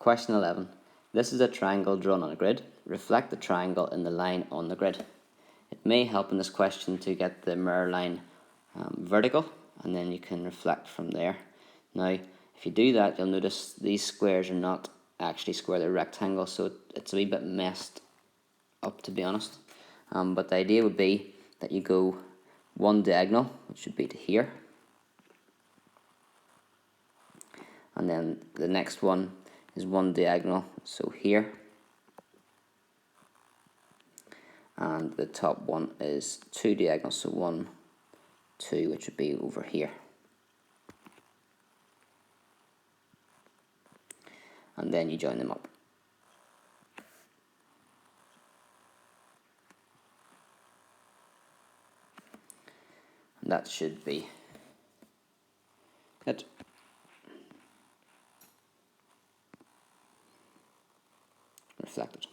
Question 11. This is a triangle drawn on a grid. Reflect the triangle in the line on the grid. It may help in this question to get the mirror line vertical, and then you can reflect from there. Now, if you do that, you'll notice these squares are not actually square, they're rectangles, so it's a wee bit messed up, to be honest. But the idea would be that you go one diagonal, which would be to here, and then the next one is one diagonal, so here, and the top one is two diagonals, so 1, 2, which would be over here. And then you join them up. And that should be it. Reflected.